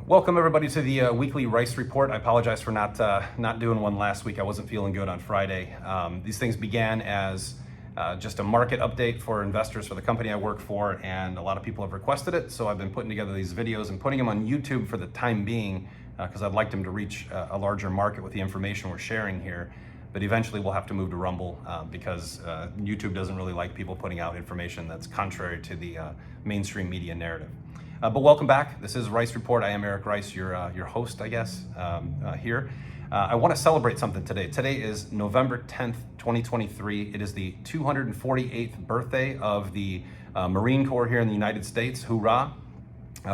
Welcome everybody to the weekly Rice Report. I apologize for not doing one last week. I wasn't feeling good on Friday. These things began as just a market update for investors for the company I work for, and a lot of people have requested it. So I've been putting together these videos and putting them on YouTube for the time being because I'd like them to reach a larger market with the information we're sharing here. But eventually we'll have to move to Rumble because YouTube doesn't really like people putting out information that's contrary to the mainstream media narrative. But welcome back. This is Rice Report. I am Eric Rice, your host, I guess, here. I want to celebrate something today. Today is November 10th, 2023. It is the 248th birthday of the Marine Corps here in the United States. Hoorah!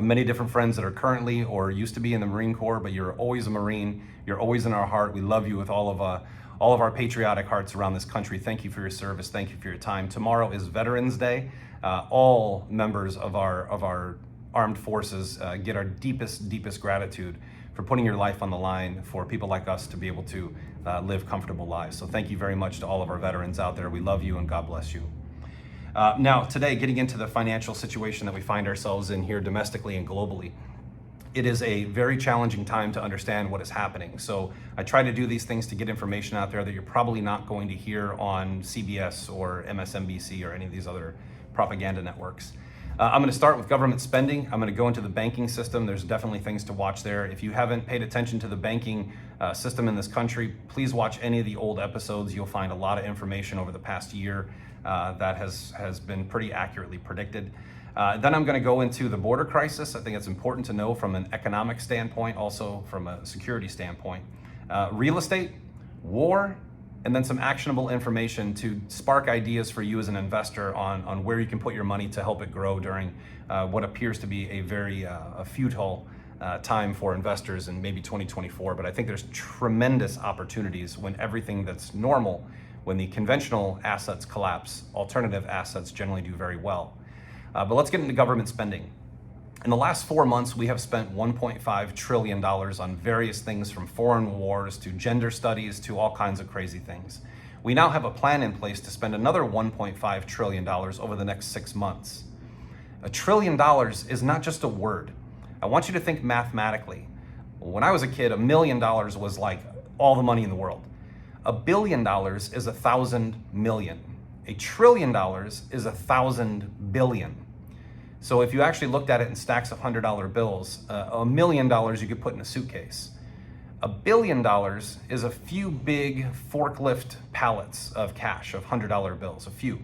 Many different friends that are currently or used to be in the Marine Corps, but you're always a Marine. You're always in our heart. We love you with all of our patriotic hearts around this country. Thank you for your service. Thank you for your time. Tomorrow is Veterans Day. All members of our armed forces get our deepest gratitude for putting your life on the line for people like us to be able to live comfortable lives. So thank you very much to all of our veterans out there. We love you and God bless you. Now, today, getting into the financial situation that we find ourselves in here domestically and globally, it is a very challenging time to understand what is happening. So I try to do these things to get information out there that you're probably not going to hear on CBS or MSNBC or any of these other propaganda networks. I'm going to start with government spending. I'm going to go into the banking system. There's definitely things to watch there. If you haven't paid attention to the banking system in this country, please watch any of the old episodes. You'll find a lot of information over the past year that has been pretty accurately predicted. Then I'm going to go into the border crisis. I think it's important to know from an economic standpoint, also from a security standpoint. Real estate, war, and then some actionable information to spark ideas for you as an investor on where you can put your money to help it grow during what appears to be a very futile time for investors in maybe 2024. But I think there's tremendous opportunities when everything that's normal, when the conventional assets collapse, alternative assets generally do very well. But let's get into government spending. In the last 4 months, we have spent $1.5 trillion on various things from foreign wars to gender studies to all kinds of crazy things. We now have a plan in place to spend another $1.5 trillion over the next 6 months. $1 trillion is not just a word. I want you to think mathematically. When I was a kid, $1 million was like all the money in the world. $1 billion is 1,000 million. $1 trillion is 1,000 billion. So if you actually looked at it in stacks of $100 bills, $1 million you could put in a suitcase. $1 billion is a few big forklift pallets of cash, of $100 bills, a few.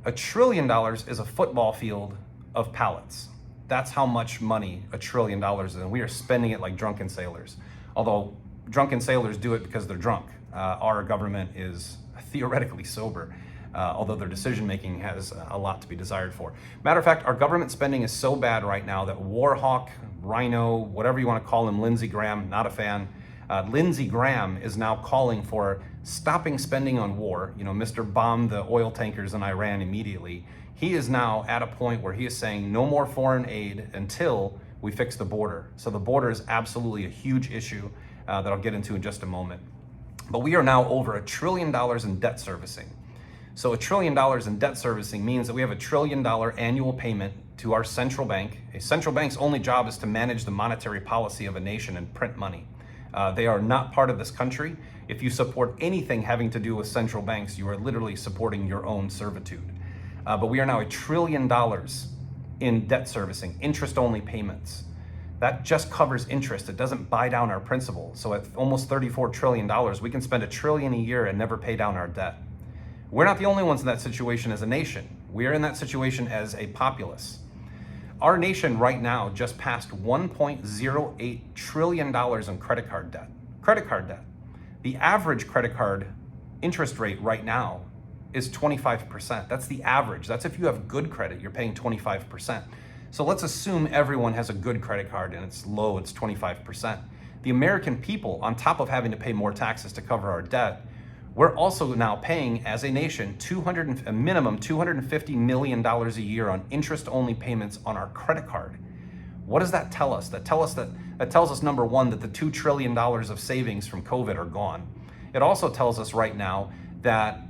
$1 trillion is a football field of pallets. That's how much money $1 trillion is, and we are spending it like drunken sailors. Although drunken sailors do it because they're drunk. Our government is theoretically sober. Although their decision-making has a lot to be desired for. Matter of fact, our government spending is so bad right now that Warhawk, Rhino, whatever you want to call him, Lindsey Graham, not a fan. Lindsey Graham is now calling for stopping spending on war. You know, Mr. Bomb the oil tankers in Iran immediately. He is now at a point where he is saying no more foreign aid until we fix the border. So the border is absolutely a huge issue that I'll get into in just a moment. But we are now over $1 trillion in debt servicing. So $1 trillion in debt servicing means that we have $1 trillion annual payment to our central bank. A central bank's only job is to manage the monetary policy of a nation and print money. They are not part of this country. If you support anything having to do with central banks, you are literally supporting your own servitude. But we are now $1 trillion in debt servicing, interest-only payments. That just covers interest. It doesn't buy down our principal. So at almost $34 trillion, we can spend $1 trillion a year and never pay down our debt. We're not the only ones in that situation as a nation. We are in that situation as a populace. Our nation right now just passed $1.08 trillion in credit card debt. Credit card debt. The average credit card interest rate right now is 25%. That's the average. That's if you have good credit, you're paying 25%. So let's assume everyone has a good credit card and it's low, it's 25%. The American people, on top of having to pay more taxes to cover our debt, we're also now paying as a nation a minimum $250 million a year on interest-only payments on our credit card. What does that tell us? That tells us, number one, that the $2 trillion of savings from COVID are gone. It also tells us right now that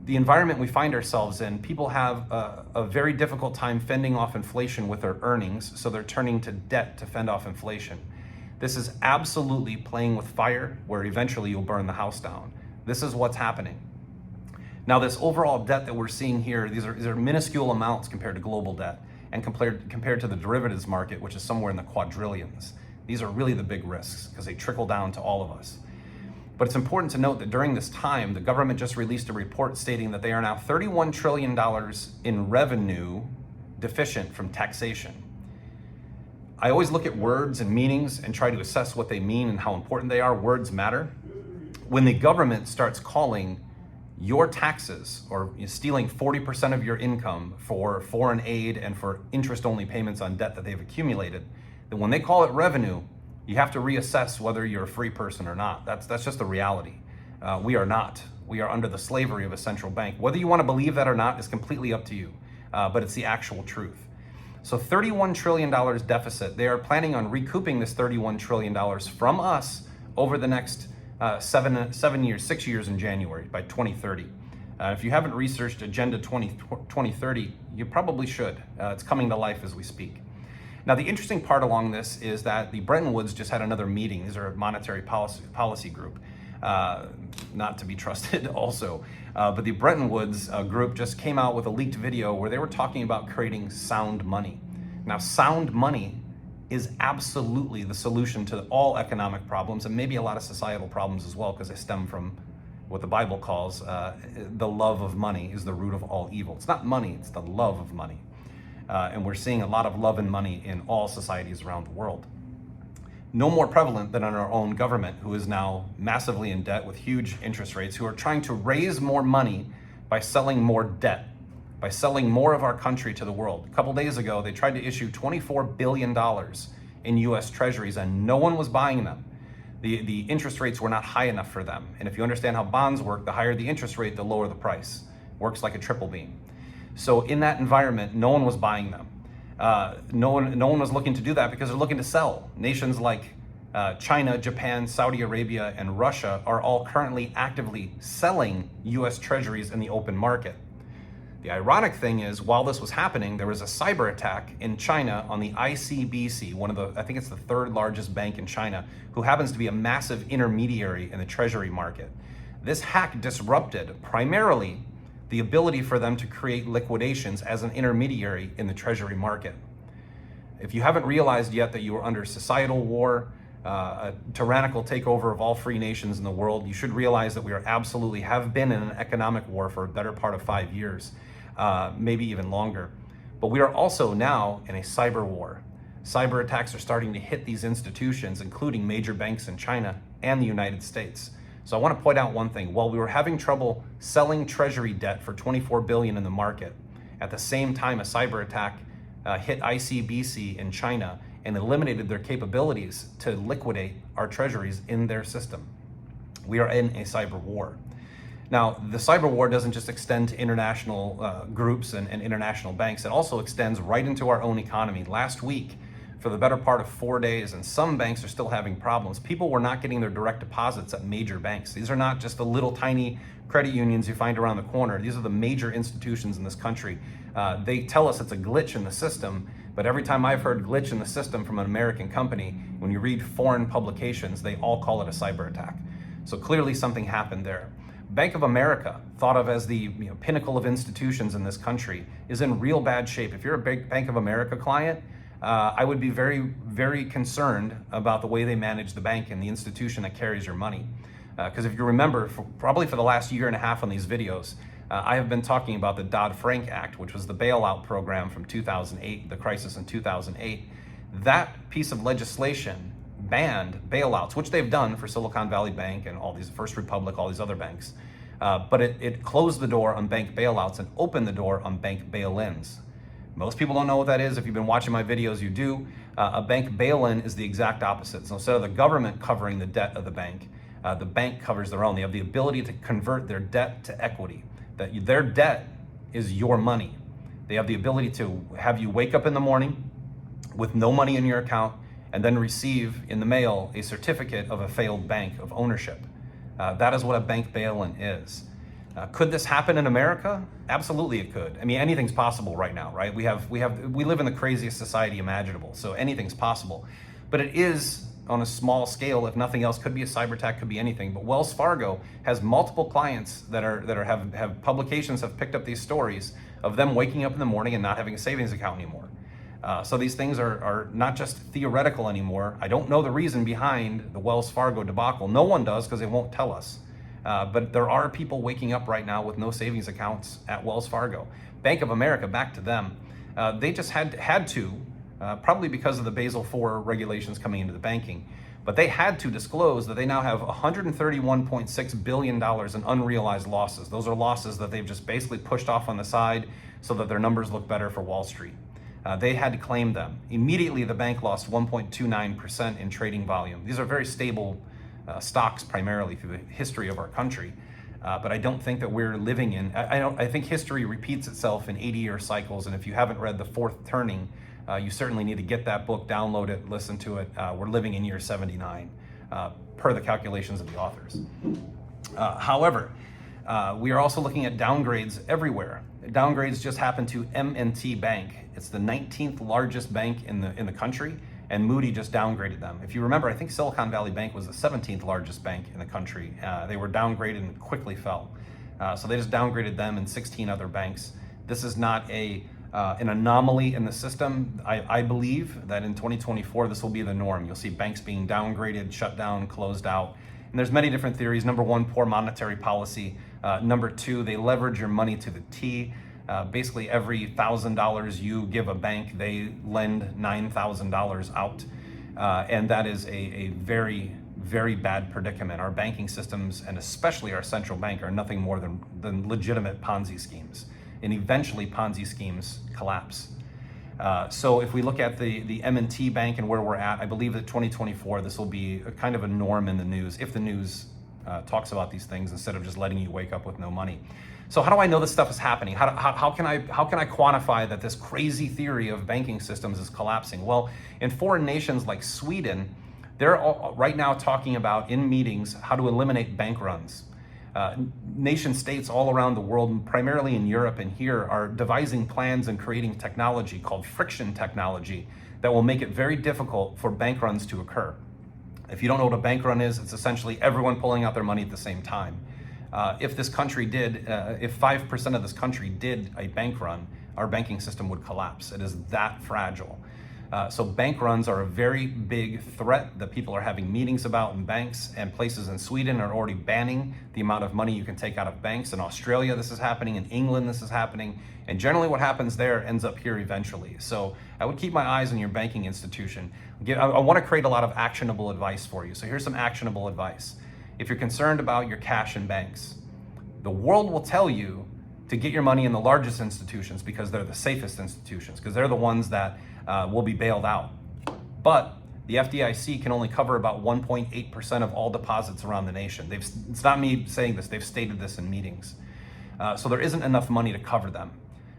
the environment we find ourselves in, people have a very difficult time fending off inflation with their earnings, so they're turning to debt to fend off inflation. This is absolutely playing with fire where eventually you'll burn the house down. This is what's happening. Now, this overall debt that we're seeing here, these are minuscule amounts compared to global debt and compared to the derivatives market, which is somewhere in the quadrillions. These are really the big risks because they trickle down to all of us. But it's important to note that during this time, the government just released a report stating that they are now $31 trillion in revenue deficient from taxation. I always look at words and meanings and try to assess what they mean and how important they are. Words matter. When the government starts calling your taxes or stealing 40% of your income for foreign aid and for interest-only payments on debt that they've accumulated, then when they call it revenue, you have to reassess whether you're a free person or not. That's just the reality. We are not. We are under the slavery of a central bank. Whether you want to believe that or not is completely up to you, but it's the actual truth. So $31 trillion deficit. They are planning on recouping this $31 trillion from us over the next 6 years in January, by 2030. If you haven't researched Agenda 2030, you probably should. It's coming to life as we speak. Now, the interesting part along this is that the Bretton Woods just had another meeting. These are a monetary policy group, not to be trusted also. But the Bretton Woods group just came out with a leaked video where they were talking about creating sound money. Now, sound money is absolutely the solution to all economic problems and maybe a lot of societal problems as well, because they stem from what the Bible calls the love of money is the root of all evil. It's not money, it's the love of money. And we're seeing a lot of love and money in all societies around the world. No more prevalent than in our own government, who is now massively in debt with huge interest rates, who are trying to raise more money by selling more debt, by selling more of our country to the world. A couple days ago, they tried to issue $24 billion in US treasuries and no one was buying them. The interest rates were not high enough for them. And if you understand how bonds work, the higher the interest rate, the lower the price. Works like a triple beam. So in that environment, no one was buying them. No one was looking to do that because they're looking to sell. Nations like China, Japan, Saudi Arabia, and Russia are all currently actively selling US treasuries in the open market. The ironic thing is, while this was happening, there was a cyber attack in China on the ICBC, I think it's the third largest bank in China, who happens to be a massive intermediary in the treasury market. This hack disrupted primarily the ability for them to create liquidations as an intermediary in the treasury market. If you haven't realized yet that you are under societal war, a tyrannical takeover of all free nations in the world, you should realize that we have been in an economic war for a better part of 5 years, maybe even longer. But we are also now in a cyber war. Cyber attacks are starting to hit these institutions, including major banks in China and the United States. So I want to point out one thing. While we were having trouble selling treasury debt for $24 billion in the market, at the same time a cyber attack hit ICBC in China and eliminated their capabilities to liquidate our treasuries in their system. We are in a cyber war. Now, the cyber war doesn't just extend to international groups and international banks. It also extends right into our own economy. Last week, for the better part of 4 days, and some banks are still having problems. People were not getting their direct deposits at major banks. These are not just the little tiny credit unions you find around the corner. These are the major institutions in this country. They tell us it's a glitch in the system, but every time I've heard glitch in the system from an American company, when you read foreign publications, they all call it a cyber attack. So clearly something happened there. Bank of America, thought of as the pinnacle of institutions in this country, is in real bad shape. If you're a big Bank of America client, I would be very, very concerned about the way they manage the bank and the institution that carries your money. Because if you remember, probably for the last year and a half on these videos, I have been talking about the Dodd-Frank Act, which was the bailout program from 2008, the crisis in 2008. That piece of legislation banned bailouts, which they've done for Silicon Valley Bank and all these First Republic, all these other banks. But it closed the door on bank bailouts and opened the door on bank bail-ins. Most people don't know what that is. If you've been watching my videos, you do. A bank bail-in is the exact opposite. So instead of the government covering the debt of the bank covers their own. They have the ability to convert their debt to equity. Their debt is your money. They have the ability to have you wake up in the morning with no money in your account and then receive in the mail a certificate of a failed bank of ownership. That is what a bank bail-in is. Could this happen in America? Absolutely it could. I mean, anything's possible right now, right? We live in the craziest society imaginable, so anything's possible. But it is on a small scale, if nothing else, could be a cyber attack, could be anything. But Wells Fargo has multiple clients that have publications have picked up these stories of them waking up in the morning and not having a savings account anymore. So these things are not just theoretical anymore. I don't know the reason behind the Wells Fargo debacle. No one does, because they won't tell us. But there are people waking up right now with no savings accounts at Wells Fargo. Bank of America, back to them. They just had to, probably because of the Basel IV regulations coming into the banking, but they had to disclose that they now have $131.6 billion in unrealized losses. Those are losses that they've just basically pushed off on the side so that their numbers look better for Wall Street. They had to claim them. Immediately, the bank lost 1.29% in trading volume. These are very stable stocks, primarily through the history of our country. But I don't think that we're living in, I think history repeats itself in 80-year cycles. And if you haven't read The Fourth Turning, you certainly need to get that book, download it, listen to it. We're living in year 79, per the calculations of the authors. However, we are also looking at downgrades everywhere. Downgrades just happened to M&T Bank. It's the 19th largest bank in the country, and Moody just downgraded them. If you remember, I think Silicon Valley Bank was the 17th largest bank in the country. They were downgraded and quickly fell. So they just downgraded them and 16 other banks. This is not an anomaly in the system. I believe that in 2024, this will be the norm. You'll see banks being downgraded, shut down, closed out. And there's many different theories. Number one, poor monetary policy. Number two, they leverage your money to the T. Basically, every $1,000 you give a bank, they lend $9,000 out. And that is a very, very bad predicament. Our banking systems, and especially our central bank, are nothing more than legitimate Ponzi schemes. And eventually, Ponzi schemes collapse. So if we look at the M&T Bank and where we're at, I believe that 2024, this will be a kind of a norm in the news, if the news talks about these things instead of just letting you wake up with no money. So how do I know this stuff is happening? How can I quantify that this crazy theory of banking systems is collapsing? Well, in foreign nations like Sweden, they're right now talking about, in meetings, how to eliminate bank runs. Nation states all around the world, primarily in Europe and here, are devising plans and creating technology called friction technology that will make it very difficult for bank runs to occur. If you don't know what a bank run is, it's essentially everyone pulling out their money at the same time. If this country did, if 5% of this country did a bank run, our banking system would collapse. It is that fragile. So bank runs are a very big threat that people are having meetings about in banks, and places in Sweden are already banning the amount of money you can take out of banks. In Australia, this is happening. In England, this is happening. And generally what happens there ends up here eventually. So I would keep my eyes on your banking institution. I want to create a lot of actionable advice for you. So here's some actionable advice. If you're concerned about your cash in banks, the world will tell you to get your money in the largest institutions because they're the safest institutions, because they're the ones that will be bailed out. But the FDIC can only cover about 1.8% of all deposits around the nation. It's not me saying this, they've stated this in meetings. So there isn't enough money to cover them.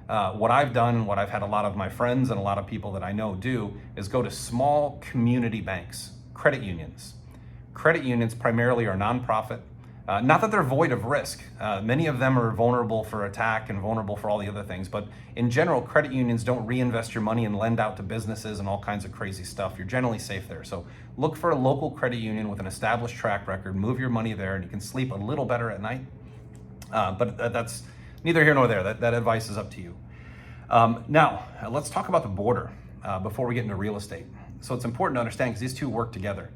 What I've done, what I've had a lot of my friends and a lot of people that I know do, is go to small community banks, credit unions. Credit unions primarily are nonprofit. Not that they're void of risk. Many of them are vulnerable for attack and vulnerable for all the other things. But in general, credit unions don't reinvest your money and lend out to businesses and all kinds of crazy stuff. You're generally safe there. So look for a local credit union with an established track record, move your money there, and you can sleep a little better at night. But that's neither here nor there. That advice is up to you. Now, let's talk about the border before we get into real estate. So it's important to understand because these two work together.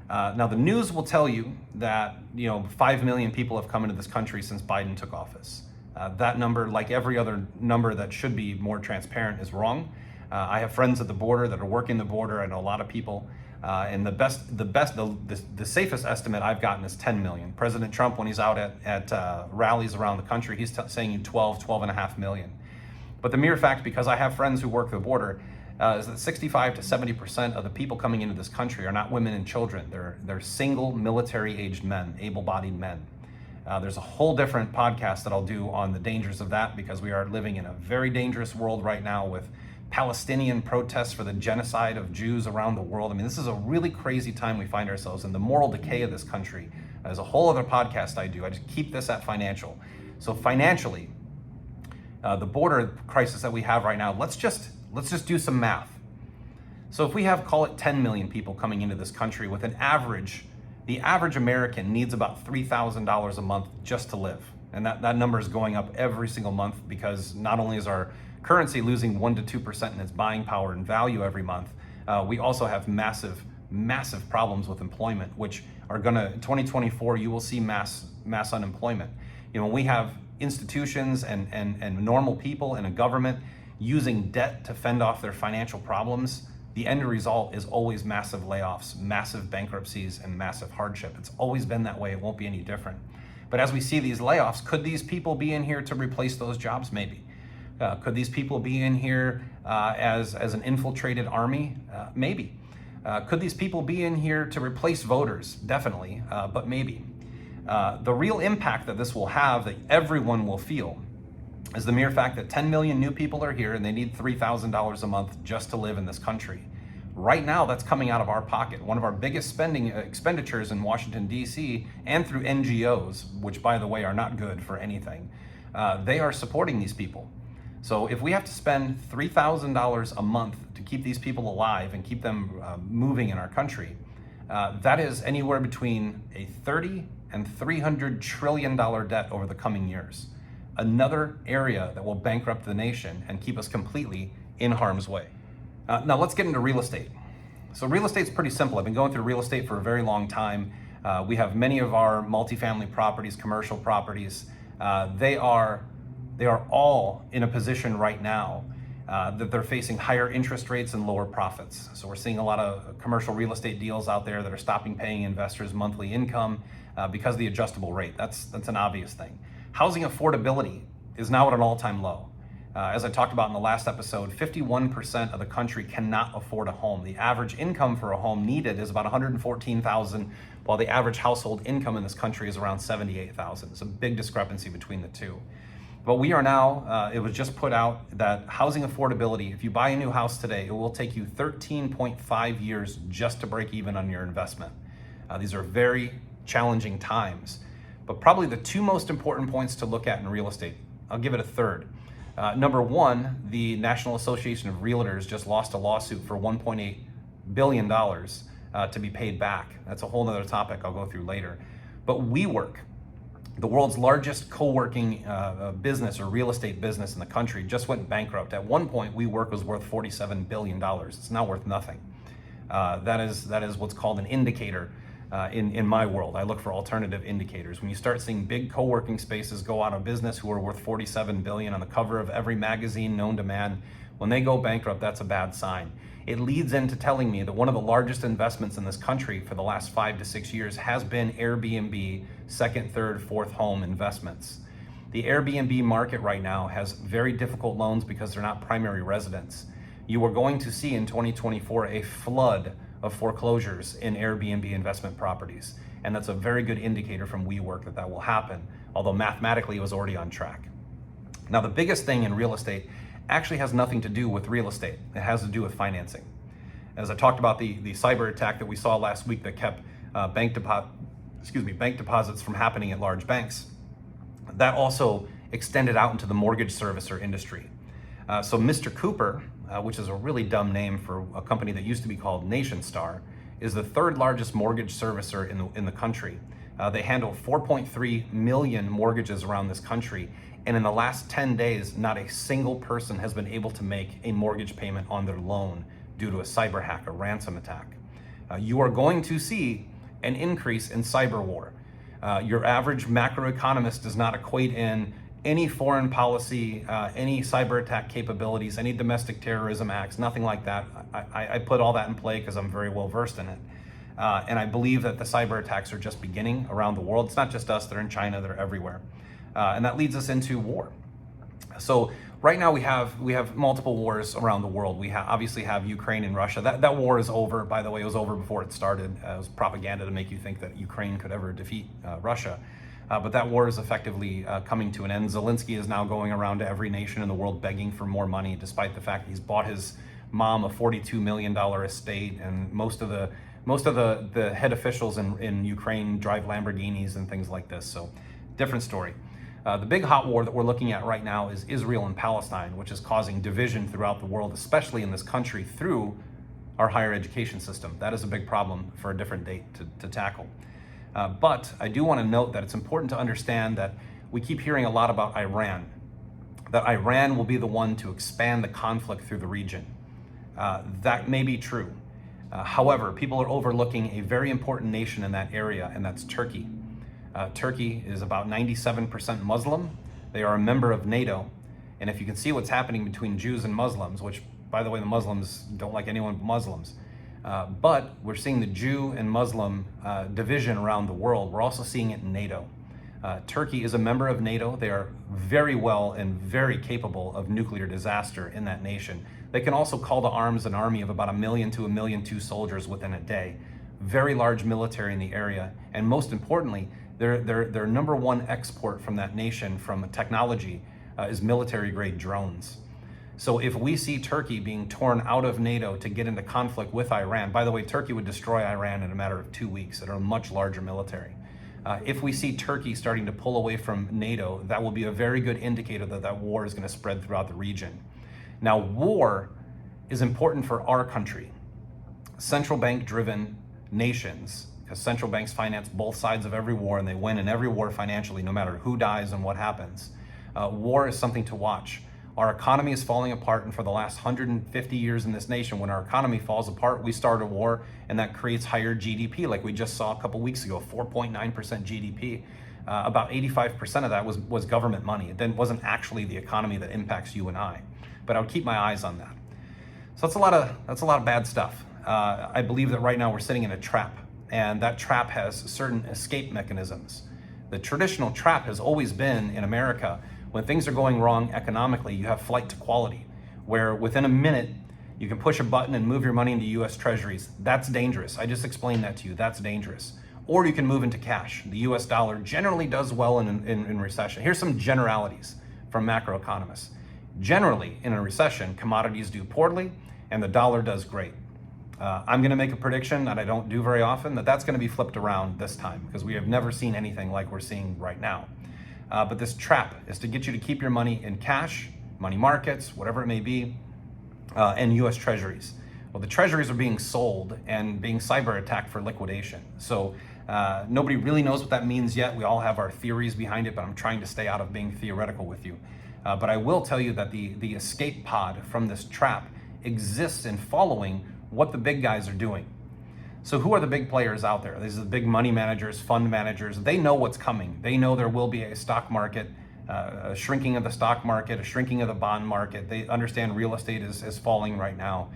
Now, the news will tell you that 5 million people have come into this country since Biden took office. That number, like every other number that should be more transparent, is wrong. I have friends at the border that are working the border. I know a lot of people, and the safest estimate I've gotten is 10 million. President Trump, when he's out at rallies around the country, he's saying 12.5 million. But the mere fact, because I have friends who work the border, is that 65 to 70% of the people coming into this country are not women and children. They're single military-aged men, able-bodied men. There's a whole different podcast that I'll do on the dangers of that, because we are living in a very dangerous world right now with Palestinian protests for the genocide of Jews around the world. I mean, this is a really crazy time we find ourselves in. The moral decay of this country. There's a whole other podcast I do. I just keep this at financial. So financially, the border crisis that we have right now, let's just do some math. So if we have, call it 10 million people coming into this country with the average American needs about $3,000 a month just to live. And that number is going up every single month because not only is our currency losing 1% to 2% in its buying power and value every month, we also have massive problems with employment, which are gonna, in 2024, you will see mass unemployment. When we have institutions and normal people in a government using debt to fend off their financial problems, the end result is always massive layoffs, massive bankruptcies, and massive hardship. It's always been that way. It won't be any different. But as we see these layoffs, could these people be in here to replace those jobs? Maybe. Could these people be in here as an infiltrated army? Maybe. Could these people be in here to replace voters? Definitely, but maybe. The real impact that this will have, that everyone will feel, is the mere fact that 10 million new people are here and they need $3,000 a month just to live in this country. Right now, that's coming out of our pocket. One of our biggest expenditures in Washington, D.C., and through NGOs, which, by the way, are not good for anything, they are supporting these people. So if we have to spend $3,000 a month to keep these people alive and keep them moving in our country, that is anywhere between a $30 and $300 trillion debt over the coming years. Another area that will bankrupt the nation and keep us completely in harm's way. Now let's get into real estate. So real estate's pretty simple. I've been going through real estate for a very long time. We have many of our multifamily properties, commercial properties. They are all in a position right now that they're facing higher interest rates and lower profits. So we're seeing a lot of commercial real estate deals out there that are stopping paying investors monthly income because of the adjustable rate. That's an obvious thing. Housing affordability is now at an all-time low. As I talked about in the last episode, 51% of the country cannot afford a home. The average income for a home needed is about $114,000, while the average household income in this country is around $78,000. It's a big discrepancy between the two. But we are now, it was just put out that housing affordability, if you buy a new house today, it will take you 13.5 years just to break even on your investment. These are very challenging times. But probably the two most important points to look at in real estate, I'll give it a third. Number one, the National Association of Realtors just lost a lawsuit for $1.8 billion to be paid back. That's a whole other topic I'll go through later. But WeWork, the world's largest co-working business or real estate business in the country, just went bankrupt. At one point, WeWork was worth $47 billion. It's now worth nothing. That is what's called an indicator. In my world, I look for alternative indicators. When you start seeing big co-working spaces go out of business who are worth $47 billion on the cover of every magazine known to man, when they go bankrupt, that's a bad sign. It leads into telling me that one of the largest investments in this country for the last 5 to 6 years has been Airbnb second, third, fourth home investments. The Airbnb market right now has very difficult loans because they're not primary residents. You are going to see in 2024 a flood of foreclosures in Airbnb investment properties. And that's a very good indicator from WeWork that will happen, although mathematically it was already on track. Now, the biggest thing in real estate actually has nothing to do with real estate. It has to do with financing. As I talked about the cyber attack that we saw last week that kept bank deposits from happening at large banks, that also extended out into the mortgage servicer industry. So Mr. Cooper, which is a really dumb name for a company that used to be called NationStar, is the third largest mortgage servicer in the country. They handle 4.3 million mortgages around this country, and in the last 10 days, not a single person has been able to make a mortgage payment on their loan due to a cyber hack, a ransom attack. You are going to see an increase in cyber war. Your average macroeconomist does not equate in any foreign policy, any cyber attack capabilities, any domestic terrorism acts, nothing like that. I put all that in play because I'm very well versed in it. And I believe that the cyber attacks are just beginning around the world. It's not just us, they're in China, they're everywhere. And that leads us into war. So right now we have multiple wars around the world. We obviously have Ukraine and Russia. That war is over, by the way. It was over before it started. It was propaganda to make you think that Ukraine could ever defeat Russia. But that war is effectively coming to an end. Zelensky is now going around to every nation in the world begging for more money, despite the fact he's bought his mom a $42 million estate, and most of the head officials in Ukraine drive Lamborghinis and things like this. So, different story. The big hot war that we're looking at right now is Israel and Palestine, which is causing division throughout the world, especially in this country, through our higher education system. That is a big problem for a different date to tackle. But I do want to note that it's important to understand that we keep hearing a lot about Iran, that Iran will be the one to expand the conflict through the region. That may be true. However, people are overlooking a very important nation in that area, and that's Turkey. Turkey is about 97% Muslim. They are a member of NATO. And if you can see what's happening between Jews and Muslims, which, by the way, the Muslims don't like anyone but Muslims, but we're seeing the Jew and Muslim division around the world. We're also seeing it in NATO. Turkey is a member of NATO. They are very well and very capable of nuclear disaster in that nation. They can also call to arms an army of about 1 million to 1.2 million soldiers within a day. Very large military in the area. And most importantly, their number one export from that nation from technology is military-grade drones. So if we see Turkey being torn out of NATO to get into conflict with Iran, by the way, Turkey would destroy Iran in a matter of 2 weeks at a much larger military. If we see Turkey starting to pull away from NATO, that will be a very good indicator that that war is going to spread throughout the region. Now, war is important for our country. Central bank-driven nations, because central banks finance both sides of every war and they win in every war financially, no matter who dies and what happens. War is something to watch. Our economy is falling apart, and for the last 150 years in this nation, when our economy falls apart, we start a war, and that creates higher GDP, like we just saw a couple weeks ago, 4.9% GDP. About 85% of that was government money. It then wasn't actually the economy that impacts you and I. But I would keep my eyes on that. So that's a lot of bad stuff. I believe that right now we're sitting in a trap, and that trap has certain escape mechanisms. The traditional trap has always been in America, when things are going wrong economically, you have flight to quality, where within a minute, you can push a button and move your money into US Treasuries. That's dangerous. I just explained that to you. That's dangerous. Or you can move into cash. The US dollar generally does well in recession. Here's some generalities from macroeconomists. Generally, in a recession, commodities do poorly and the dollar does great. I'm gonna make a prediction that I don't do very often, that's gonna be flipped around this time, because we have never seen anything like we're seeing right now. But this trap is to get you to keep your money in cash, money markets, whatever it may be, and US Treasuries. Well, the Treasuries are being sold and being cyber attacked for liquidation. So nobody really knows what that means yet. We all have our theories behind it, but I'm trying to stay out of being theoretical with you. But I will tell you that the escape pod from this trap exists in following what the big guys are doing. So who are the big players out there? These are the big money managers, fund managers. They know what's coming. They know there will be a stock market, a shrinking of the stock market, a shrinking of the bond market. They understand real estate is falling right now.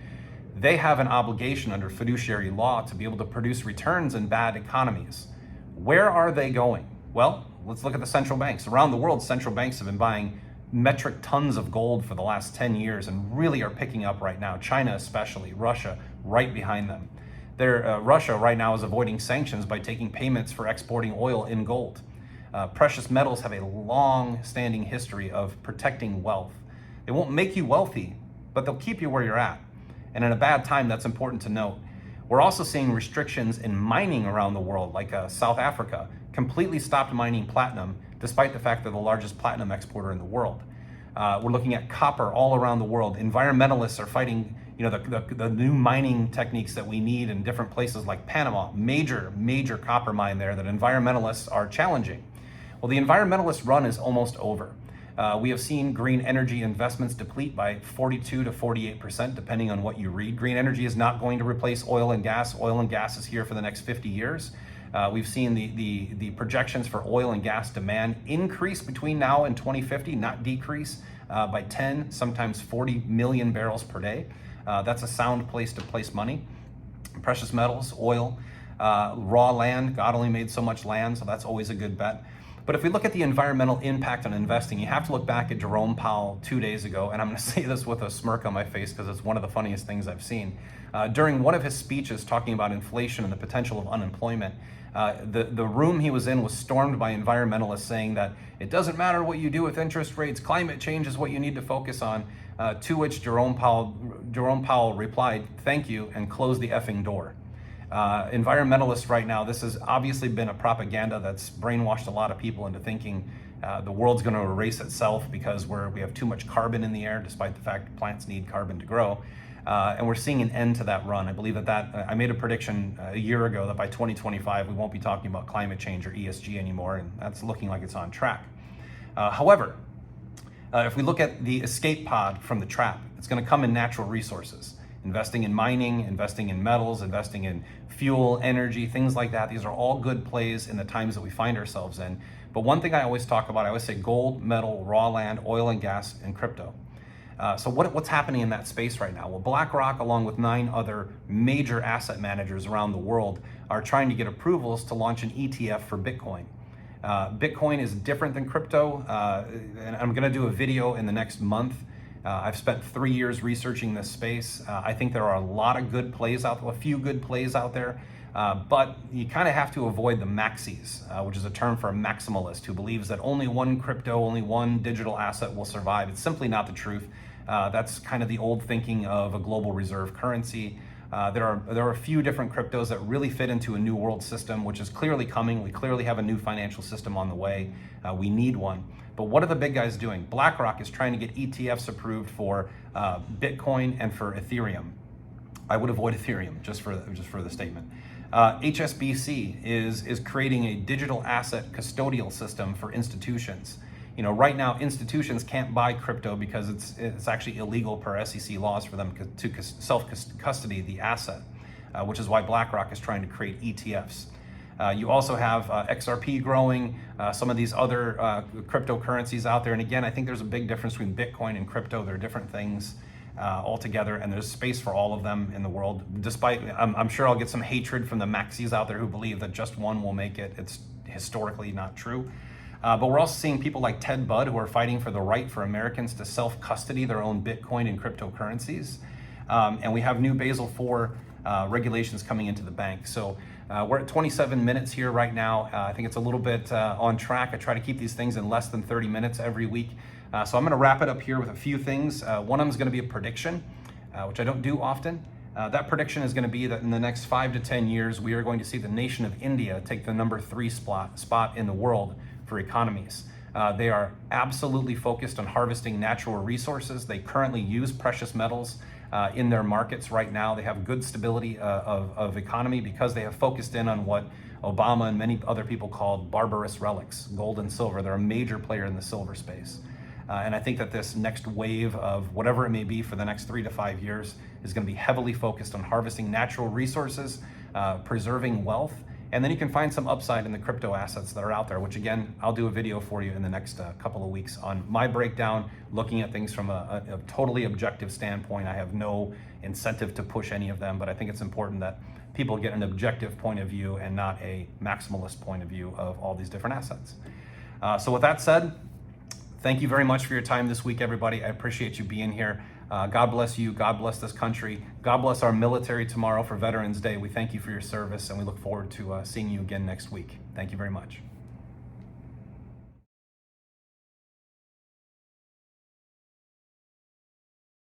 They have an obligation under fiduciary law to be able to produce returns in bad economies. Where are they going? Well, let's look at the central banks. Around the world, central banks have been buying metric tons of gold for the last 10 years and really are picking up right now. China especially, Russia right behind them. Russia right now is avoiding sanctions by taking payments for exporting oil in gold. Precious metals have a long-standing history of protecting wealth. They won't make you wealthy, but they'll keep you where you're at. And in a bad time, that's important to note. We're also seeing restrictions in mining around the world, like South Africa completely stopped mining platinum, despite the fact they're the largest platinum exporter in the world. We're looking at copper all around the world. Environmentalists are fighting the new mining techniques that we need in different places like Panama, major copper mine there that environmentalists are challenging. Well, the environmentalist run is almost over. We have seen green energy investments deplete by 42 to 48%, depending on what you read. Green energy is not going to replace oil and gas. Oil and gas is here for the next 50 years. We've seen the projections for oil and gas demand increase between now and 2050, not decrease, by 10, sometimes 40 million barrels per day. That's a sound place to place money. Precious metals, oil, raw land. God only made so much land, so that's always a good bet. But if we look at the environmental impact on investing, you have to look back at Jerome Powell 2 days ago, and I'm going to say this with a smirk on my face because it's one of the funniest things I've seen. During one of his speeches talking about inflation and the potential of unemployment, the room he was in was stormed by environmentalists saying that it doesn't matter what you do with interest rates, climate change is what you need to focus on, to which Jerome Powell replied, "Thank you," and closed the effing door. Environmentalists right now, this has obviously been a propaganda that's brainwashed a lot of people into thinking the world's going to erase itself because we have too much carbon in the air, despite the fact plants need carbon to grow. And we're seeing an end to that run. I believe that I made a prediction a year ago that by 2025, we won't be talking about climate change or ESG anymore, and that's looking like it's on track. However, if we look at the escape pod from the trap, it's going to come in natural resources. Investing in mining, investing in metals, investing in fuel, energy, things like that. These are all good plays in the times that we find ourselves in. But one thing I always talk about, I always say gold, metal, raw land, oil and gas, and crypto. So what's happening in that space right now? Well, BlackRock, along with 9 other major asset managers around the world, are trying to get approvals to launch an ETF for Bitcoin. Bitcoin is different than crypto, and I'm going to do a video in the next month. I've spent 3 years researching this space. I think there are a lot of good plays out there, a few good plays out there, but you kind of have to avoid the maxis, which is a term for a maximalist who believes that only one crypto, only one digital asset will survive. It's simply not the truth. That's kind of the old thinking of a global reserve currency. There are a few different cryptos that really fit into a new world system, which is clearly coming. We clearly have a new financial system on the way. We need one. But what are the big guys doing? BlackRock is trying to get ETFs approved for Bitcoin and for Ethereum. I would avoid Ethereum just for the statement. HSBC is creating a digital asset custodial system for institutions. You know, right now institutions can't buy crypto because it's actually illegal per SEC laws for them to self-custody the asset, which is why BlackRock is trying to create ETFs. You also have XRP growing, some of these other cryptocurrencies out there. And again, I think there's a big difference between Bitcoin and crypto. They're different things altogether, and there's space for all of them in the world. Despite, I'm sure I'll get some hatred from the maxis out there who believe that just one will make it. It's historically not true. But we're also seeing people like Ted Budd who are fighting for the right for Americans to self-custody their own Bitcoin and cryptocurrencies. And we have new Basel IV regulations coming into the bank. So we're at 27 minutes here right now. I think it's a little bit on track. I try to keep these things in less than 30 minutes every week. So I'm going to wrap it up here with a few things. One of them is going to be a prediction, which I don't do often. That prediction is going to be that in the next 5 to 10 years, we are going to see the nation of India take the number 3 spot in the world for economies. They are absolutely focused on harvesting natural resources. They currently use precious metals in their markets right now. They have good stability of economy because they have focused in on what Obama and many other people called barbarous relics, gold and silver. They're a major player in the silver space. And I think that this next wave of whatever it may be for the next 3 to 5 years is going to be heavily focused on harvesting natural resources, preserving wealth, and then you can find some upside in the crypto assets that are out there, which again, I'll do a video for you in the next couple of weeks on my breakdown, looking at things from a totally objective standpoint. I have no incentive to push any of them, but I think it's important that people get an objective point of view and not a maximalist point of view of all these different assets. So with that said, thank you very much for your time this week, everybody. I appreciate you being here. God bless you. God bless this country. God bless our military tomorrow for Veterans Day. We thank you for your service, and we look forward to seeing you again next week. Thank you very much.